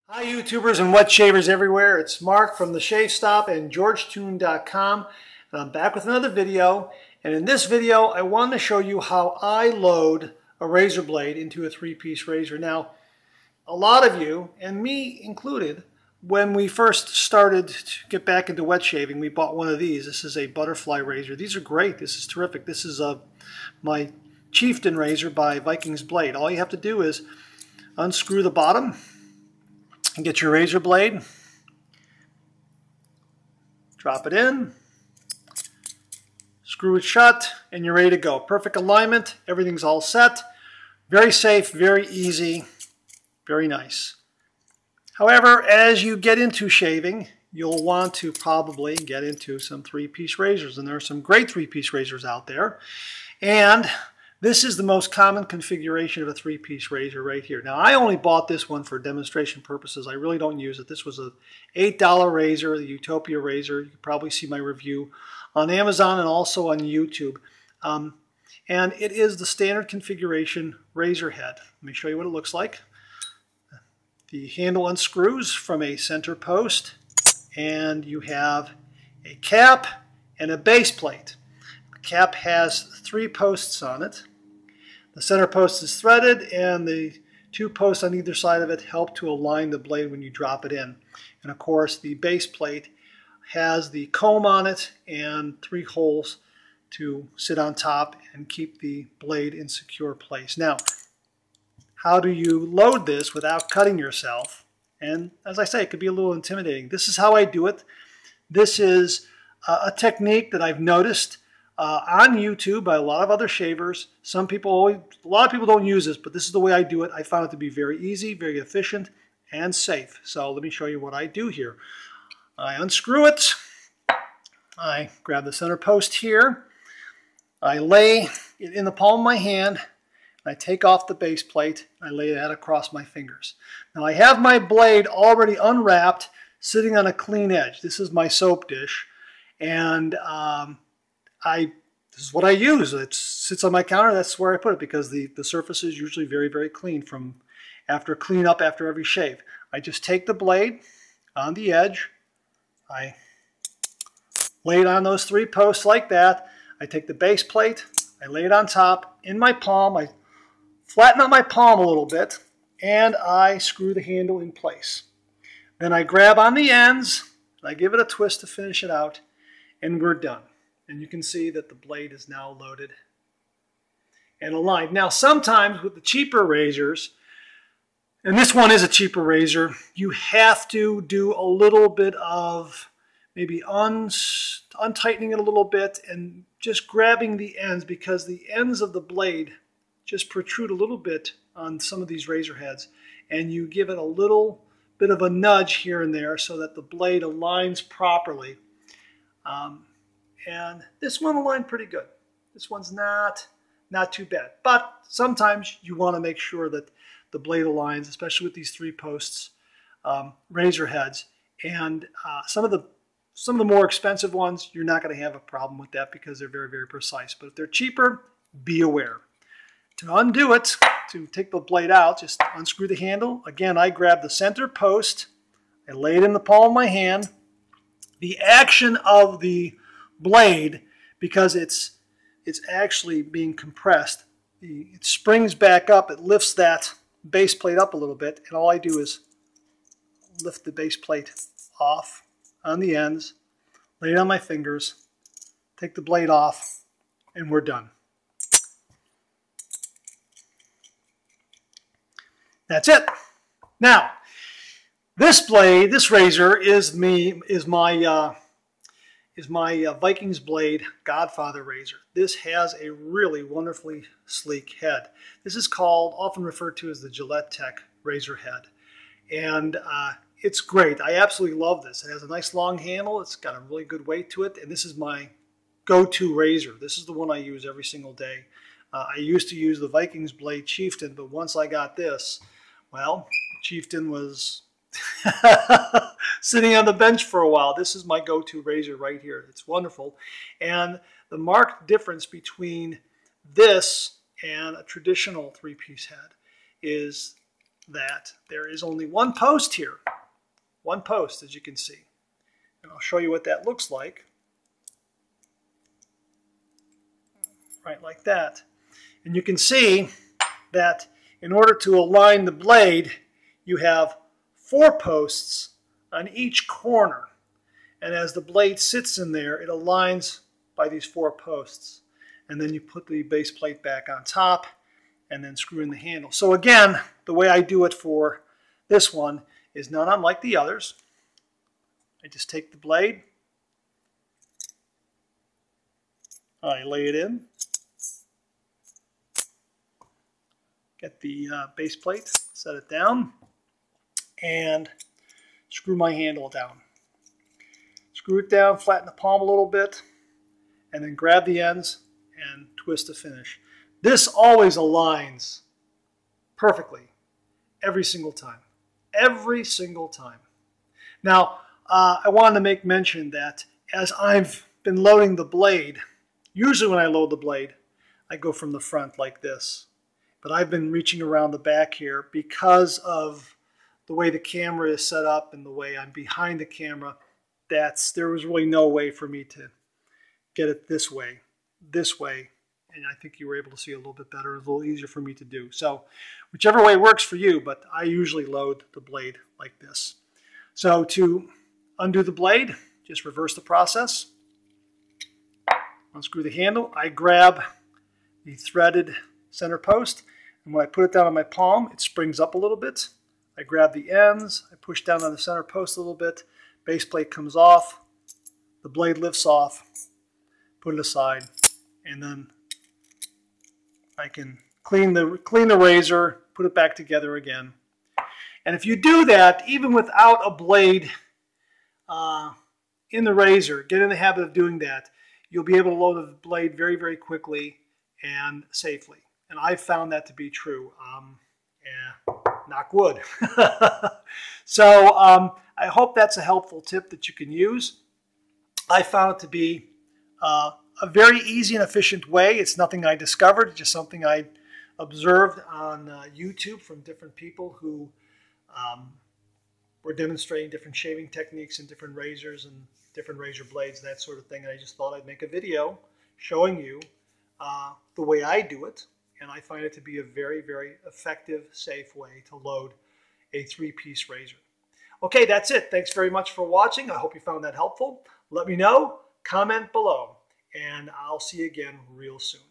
Hi YouTubers and wet shavers everywhere, it's Mark from the Shave Stop and GeorgeToon.com, and I'm back with another video. And in this video I wanted to show you how I load a razor blade into a three-piece razor. Now a lot of you, and me included, when we first started to get back into wet shaving, we bought one of these. This is a butterfly razor. These are great. This is terrific. This is my Chieftain razor by Viking's Blade. All you have to do is unscrew the bottom and get your razor blade, drop it in, screw it shut, and you're ready to go. Perfect alignment, everything's all set. Very safe, very easy, very nice. However, as you get into shaving, you'll want to probably get into some three-piece razors, and there are some great three-piece razors out there. And this is the most common configuration of a three-piece razor right here. Now, I only bought this one for demonstration purposes. I really don't use it. This was an $8 razor, the Utopia Razor. You can probably see my review on Amazon and also on YouTube. And it is the standard configuration razor head. Let me show you what it looks like. The handle unscrews from a center post, and you have a cap and a base plate. The cap has 3 posts on it. The center post is threaded, and the 2 posts on either side of it help to align the blade when you drop it in. And of course, the base plate has the comb on it and 3 holes to sit on top and keep the blade in secure place. Now, how do you load this without cutting yourself? And as I say, it could be a little intimidating. This is how I do it. This is a technique that I've noticed on YouTube by a lot of other shavers. A lot of people don't use this, but this is the way I do it. I found it to be very easy, very efficient, and safe. So let me show you what I do here. I unscrew it. I grab the center post here. I lay it in the palm of my hand. I take off the base plate. I lay that across my fingers. Now I have my blade already unwrapped, sitting on a clean edge. This is my soap dish, and this is what I use. It sits on my counter. That's where I put it because the surface is usually very, very clean from after cleanup after every shave. I just take the blade on the edge. I lay it on those 3 posts like that. I take the base plate. I lay it on top in my palm. I flatten out my palm a little bit, and I screw the handle in place. Then I grab on the ends, and I give it a twist to finish it out, and we're done. And you can see that the blade is now loaded and aligned. Now, sometimes with the cheaper razors, and this one is a cheaper razor, you have to do a little bit of maybe untightening it a little bit and just grabbing the ends, because the ends of the blade just protrude a little bit on some of these razor heads, and you give it a little bit of a nudge here and there so that the blade aligns properly. And this one aligned pretty good. This one's not too bad, but sometimes you want to make sure that the blade aligns, especially with these 3 posts razor heads. And some of the more expensive ones, you're not going to have a problem with that because they're very, very precise. But if they're cheaper, be aware. To undo it, to take the blade out, just unscrew the handle. Again, I grab the center post. I lay it in the palm of my hand. The action of the blade, because it's actually being compressed, it springs back up. It lifts that base plate up a little bit, and all I do is lift the base plate off on the ends, lay it on my fingers, take the blade off, and we're done. That's it. Now, this razor is my Viking's Blade Godfather razor. This has a really wonderfully sleek head. This is often referred to as the Gillette Tech razor head. And it's great. I absolutely love this. It has a nice long handle. It's got a really good weight to it. And this is my go-to razor. This is the one I use every single day. I used to use the Viking's Blade Chieftain, but once I got this, well, Chieftain was sitting on the bench for a while. This is my go-to razor right here. It's wonderful. And the marked difference between this and a traditional 3-piece head is that there is only one post here. One post, as you can see. And I'll show you what that looks like. Right like that. And you can see that in order to align the blade, you have 4 posts on each corner. And as the blade sits in there, it aligns by these 4 posts. And then you put the base plate back on top and then screw in the handle. So again, the way I do it for this one is not unlike the others. I just take the blade, I lay it in, get the base plate, set it down, and screw my handle down. Screw it down, flatten the palm a little bit, and then grab the ends and twist to finish. This always aligns perfectly every single time. Every single time. Now, I wanted to make mention that as I've been loading the blade, usually when I load the blade, I go from the front like this. But I've been reaching around the back here because of the way the camera is set up and the way I'm behind the camera. There was really no way for me to get it this way, and I think you were able to see a little bit better. It's a little easier for me to do. So whichever way works for you, but I usually load the blade like this. So to undo the blade, just reverse the process. Unscrew the handle. I grab the threaded center post, and when I put it down on my palm, it springs up a little bit. I grab the ends, I push down on the center post a little bit, base plate comes off, the blade lifts off, put it aside, and then I can clean the razor, put it back together again. And if you do that, even without a blade in the razor, get in the habit of doing that, you'll be able to load the blade very, very quickly and safely. And I've found that to be true. Knock wood. So I hope that's a helpful tip that you can use. I found it to be a very easy and efficient way. It's nothing I discovered, just something I observed on YouTube from different people who were demonstrating different shaving techniques and different razors and different razor blades, that sort of thing. And I just thought I'd make a video showing you the way I do it. And I find it to be a very, very effective, safe way to load a 3-piece razor. Okay, that's it. Thanks very much for watching. I hope you found that helpful. Let me know, comment below, and I'll see you again real soon.